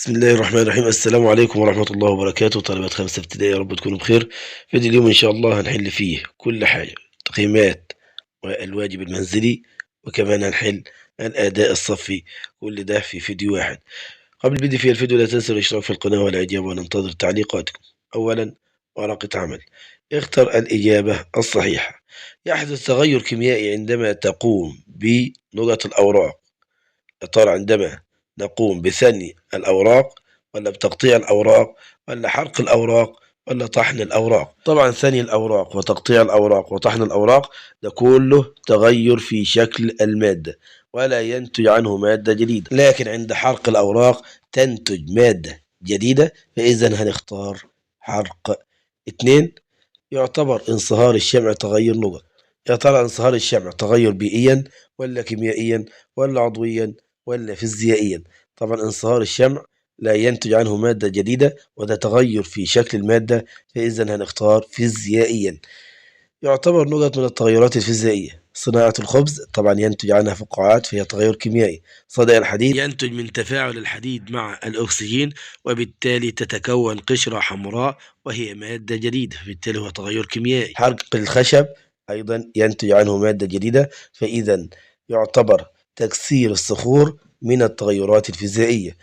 بسم الله الرحمن الرحيم. السلام عليكم ورحمة الله وبركاته. طلبة خمسة ابتدائي، يا رب تكونوا بخير. فيديو اليوم إن شاء الله هنحل فيه كل حاجة: تقييمات والواجب المنزلي، وكمان هنحل الأداء الصفي. كل ده في فيديو واحد. قبل البدء في الفيديو لا تنسوا الاشتراك في القناة والإعجاب، وننتظر تعليقاتكم. أولا، ورقة عمل. اختر الإجابة الصحيحة. يحدث تغير كيميائي عندما تقوم بنقط الأوراق. يا ترى عندما نقوم بثني الأوراق، ولا بتقطيع الأوراق، ولا حرق الأوراق، ولا طحن الأوراق؟ طبعا ثني الأوراق وتقطيع الأوراق وطحن الأوراق ده كله تغير في شكل المادة، ولا ينتج عنه مادة جديدة. لكن عند حرق الأوراق تنتج مادة جديدة، فإذا هنختار حرق. اتنين، يعتبر انصهار الشمع تغير نقط. يا ترى انصهار الشمع تغير بيئيا، ولا كيميائيا، ولا عضويا، ولا فيزيائيا؟ طبعا انصهار الشمع لا ينتج عنه مادة جديدة، وده تغير في شكل المادة، فإذا هنختار فيزيائيا. يعتبر نقط من التغيرات الفيزيائية: صناعة الخبز طبعا ينتج عنها فقاعات، فهي تغير كيميائي. صدأ الحديد ينتج من تفاعل الحديد مع الأكسجين، وبالتالي تتكون قشرة حمراء، وهي مادة جديدة، بالتالي هو تغير كيميائي. حرق الخشب أيضا ينتج عنه مادة جديدة، فإذا يعتبر تكسير الصخور من التغيرات الفيزيائية.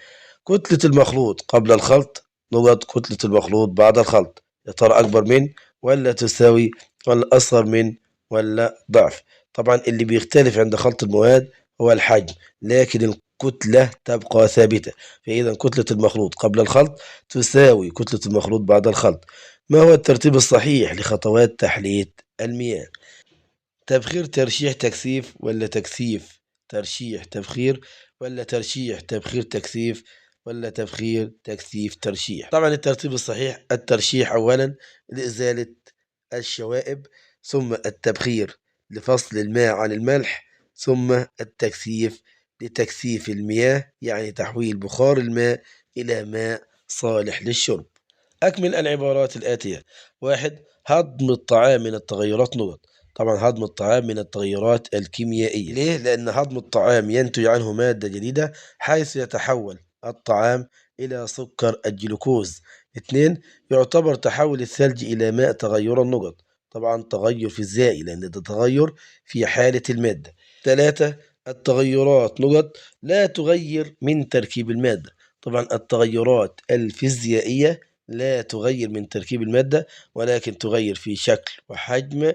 كتلة المخلوط قبل الخلط نقط كتلة المخلوط بعد الخلط. يا ترى أكبر من، ولا تساوي، ولا أصغر من، ولا ضعف؟ طبعا اللي بيختلف عند خلط المواد هو الحجم، لكن الكتلة تبقى ثابتة. فإذا كتلة المخلوط قبل الخلط تساوي كتلة المخلوط بعد الخلط. ما هو الترتيب الصحيح لخطوات تحلية المياه؟ تبخير ترشيح تكثيف، ولا تكثيف ترشيح تبخير، ولا ترشيح تبخير تكثيف، ولا تبخير تكثيف ترشيح؟ طبعا الترتيب الصحيح: الترشيح أولا لإزالة الشوائب، ثم التبخير لفصل الماء عن الملح، ثم التكثيف لتكثيف المياه، يعني تحويل بخار الماء إلى ماء صالح للشرب. أكمل العبارات الآتية. واحد، هضم الطعام من التغيرات نقط. طبعا هضم الطعام من التغيرات الكيميائية. ليه؟ لأن هضم الطعام ينتج عنه مادة جديدة، حيث يتحول الطعام إلى سكر الجلوكوز. اثنين، يعتبر تحول الثلج إلى ماء تغير النقط. طبعا تغير فيزيائي، لأن ده تغير في حالة المادة. ثلاثة، التغيرات نقط لا تغير من تركيب المادة. طبعا التغيرات الفيزيائية لا تغير من تركيب المادة، ولكن تغير في شكل وحجم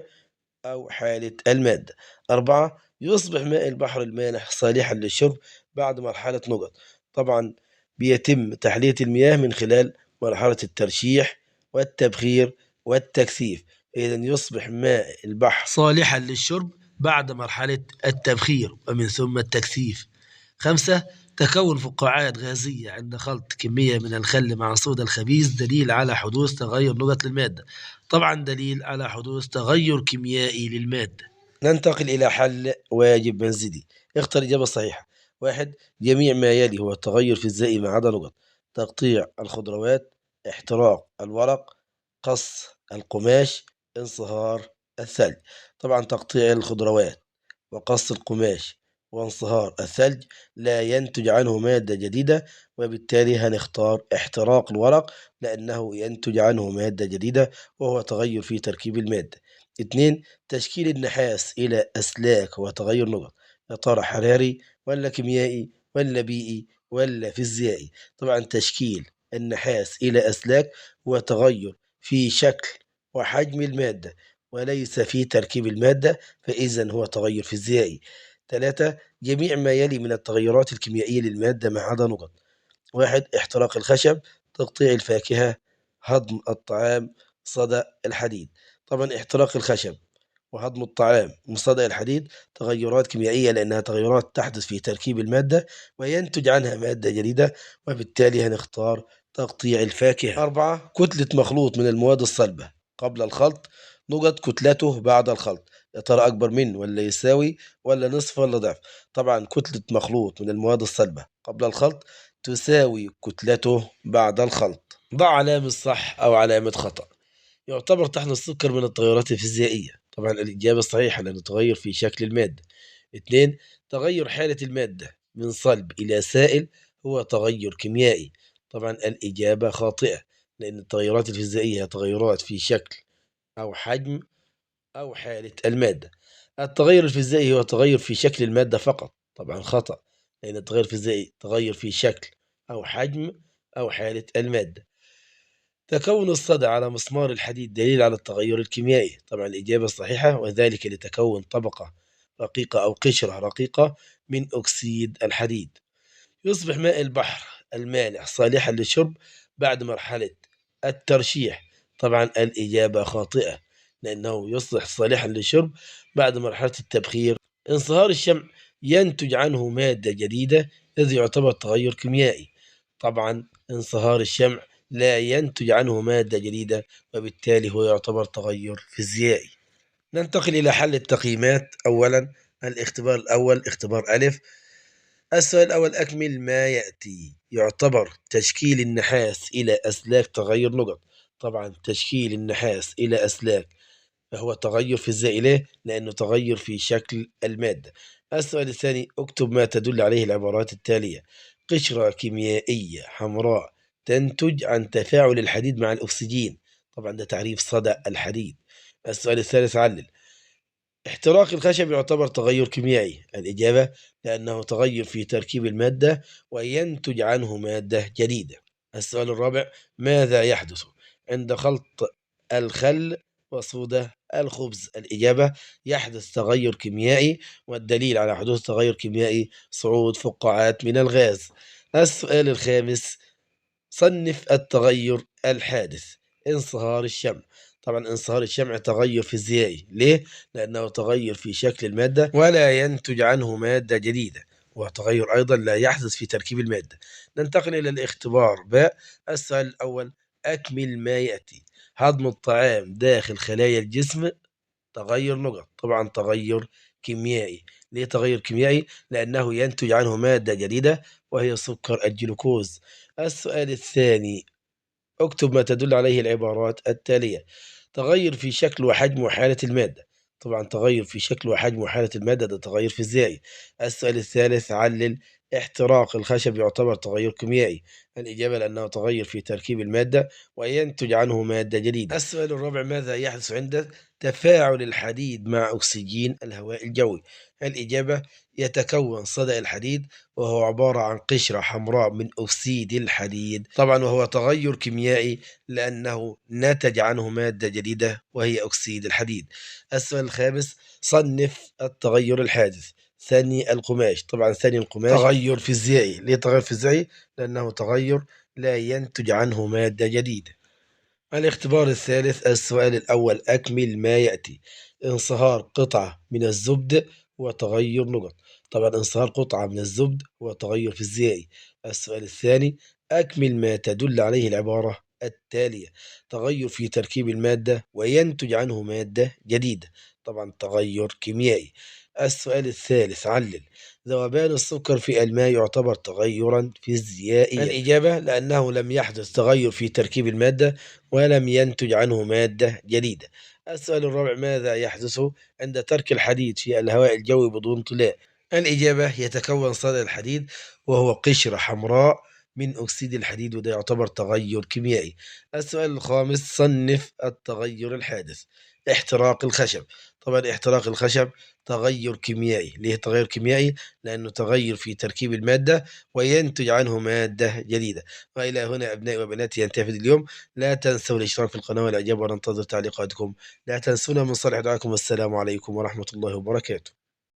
أو حالة المادة. أربعة، يصبح ماء البحر المالح صالحا للشرب بعد مرحلة نقط. طبعا بيتم تحلية المياه من خلال مرحلة الترشيح والتبخير والتكثيف، إذا يصبح ماء البحر صالحا للشرب بعد مرحلة التبخير ومن ثم التكثيف. خمسة، تكون فقاعات غازية عند خلط كمية من الخل مع صودا الخبيث دليل على حدوث تغير نقط للمادة. طبعا دليل على حدوث تغير كيميائي للمادة. ننتقل إلى حل واجب منزلي. اختر الإجابة الصحيحة. واحد، جميع ما يلي هو التغير فيزيائي ما عدا نقط: تقطيع الخضروات، احتراق الورق، قص القماش، انصهار الثلج. طبعا تقطيع الخضروات وقص القماش وانصهار الثلج لا ينتج عنه مادة جديدة، وبالتالي هنختار احتراق الورق، لأنه ينتج عنه مادة جديدة وهو تغير في تركيب المادة. اثنين، تشكيل النحاس إلى أسلاك وتغير نقط. يا ترى حراري، ولا كيميائي، ولا بيئي، ولا فيزيائي؟ طبعا تشكيل النحاس إلى أسلاك هو تغير في شكل وحجم المادة، وليس في تركيب المادة، فإذا هو تغير فيزيائي. ثلاثة، جميع ما يلي من التغيرات الكيميائية للمادة ما عدا نقط: واحد، احتراق الخشب، تقطيع الفاكهة، هضم الطعام، صدأ الحديد. طبعا احتراق الخشب وهضم الطعام وصدأ الحديد تغيرات كيميائية، لأنها تغيرات تحدث في تركيب المادة وينتج عنها مادة جديدة، وبالتالي هنختار تقطيع الفاكهة. أربعة، كتلة مخلوط من المواد الصلبة قبل الخلط نقط كتلته بعد الخلط. يا ترى أكبر من، ولا يساوي، ولا نصف، ولا ضعف؟ طبعا كتلة مخلوط من المواد الصلبة قبل الخلط تساوي كتلته بعد الخلط. ضع علامة صح أو علامة خطأ. يعتبر طحن السكر من التغيرات الفيزيائية. طبعا الإجابة الصحيحة، لأنه تغير في شكل المادة. اثنين، تغير حالة المادة من صلب إلى سائل هو تغير كيميائي. طبعا الإجابة خاطئة، لأن التغيرات الفيزيائية هي تغيرات في شكل أو حجم أو حالة المادة. التغير الفيزيائي هو تغير في شكل المادة فقط، طبعا خطأ، لأن التغير الفيزيائي تغير في شكل أو حجم أو حالة المادة. تكون الصدى على مسمار الحديد دليل على التغير الكيميائي، طبعا الإجابة الصحيحة، وذلك لتكون طبقة رقيقة أو قشرة رقيقة من أكسيد الحديد. يصبح ماء البحر المالح صالحا للشرب بعد مرحلة الترشيح، طبعا الإجابة خاطئة، لأنه يصبح صالحا للشرب بعد مرحلة التبخير. انصهار الشمع ينتج عنه مادة جديدة، الذي يعتبر تغير كيميائي. طبعا انصهار الشمع لا ينتج عنه مادة جديدة، وبالتالي هو يعتبر تغير فيزيائي. ننتقل إلى حل التقييمات. أولا الاختبار الأول، اختبار ألف. السؤال الأول: أكمل ما يأتي. يعتبر تشكيل النحاس إلى أسلاك تغير نقط. طبعا تشكيل النحاس إلى أسلاك فهو تغير فيزيائي. ليه؟ لأنه تغير في شكل المادة. السؤال الثاني: اكتب ما تدل عليه العبارات التالية. قشرة كيميائية حمراء تنتج عن تفاعل الحديد مع الأكسجين. طبعا ده تعريف صدى الحديد. السؤال الثالث: علل. احتراق الخشب يعتبر تغير كيميائي. الإجابة: لأنه تغير في تركيب المادة وينتج عنه مادة جديدة. السؤال الرابع: ماذا يحدث عند خلط الخل وصودا الخبز؟ الإجابة: يحدث تغير كيميائي، والدليل على حدوث تغير كيميائي صعود فقاعات من الغاز. السؤال الخامس: صنف التغير الحادث. انصهار الشمع. طبعا انصهار الشمع تغير فيزيائي. ليه؟ لأنه تغير في شكل المادة ولا ينتج عنه مادة جديدة، وتغير أيضا لا يحدث في تركيب المادة. ننتقل إلى الاختبار باء. السؤال الأول: أكمل ما يأتي. هضم الطعام داخل خلايا الجسم تغير نقط. طبعا تغير كيميائي. ليه تغير كيميائي؟ لأنه ينتج عنه مادة جديدة وهي سكر الجلوكوز. السؤال الثاني: اكتب ما تدل عليه العبارات التالية. تغير في شكل وحجم وحالة المادة. طبعا تغير في شكل وحجم وحالة المادة ده تغير فيزيائي. السؤال الثالث: علل. احتراق الخشب يعتبر تغير كيميائي. الإجابة: لأنه تغير في تركيب المادة وينتج عنه مادة جديدة. السؤال الرابع: ماذا يحدث عند تفاعل الحديد مع أكسجين الهواء الجوي؟ الإجابة: يتكون صدأ الحديد، وهو عبارة عن قشرة حمراء من أكسيد الحديد، طبعا وهو تغير كيميائي لأنه نتج عنه مادة جديدة وهي أكسيد الحديد. السؤال الخامس: صنف التغير الحادث. ثاني القماش. طبعا ثاني القماش تغير فيزيائي. ليه تغير فيزيائي؟ لأنه تغير لا ينتج عنه مادة جديدة. الاختبار الثالث. السؤال الأول: أكمل ما يأتي. انصهار قطعة من الزبد وتغير نقط. طبعا انصهار قطعة من الزبد وتغير فيزيائي. السؤال الثاني: أكمل ما تدل عليه العبارة التالية. تغير في تركيب المادة وينتج عنه مادة جديدة. طبعا تغير كيميائي. السؤال الثالث: علل. ذوبان السكر في الماء يعتبر تغيرا فيزيائيا. الإجابة: لأنه لم يحدث تغير في تركيب المادة ولم ينتج عنه مادة جديدة. السؤال الرابع: ماذا يحدث عند ترك الحديد في الهواء الجوي بدون طلاء؟ الإجابة: يتكون صدى الحديد، وهو قشرة حمراء من أكسيد الحديد، وده يعتبر تغير كيميائي. السؤال الخامس: صنف التغير الحادث. احتراق الخشب. طبعا احتراق الخشب تغير كيميائي. ليه تغير كيميائي؟ لأنه تغير في تركيب المادة وينتج عنه مادة جديدة. وإلى هنا أبنائي وبناتي ينتهي فيديو اليوم. لا تنسوا الاشتراك في القناة والإعجاب، وننتظر تعليقاتكم. لا تنسونا من صالح دعائكم. والسلام عليكم ورحمة الله وبركاته.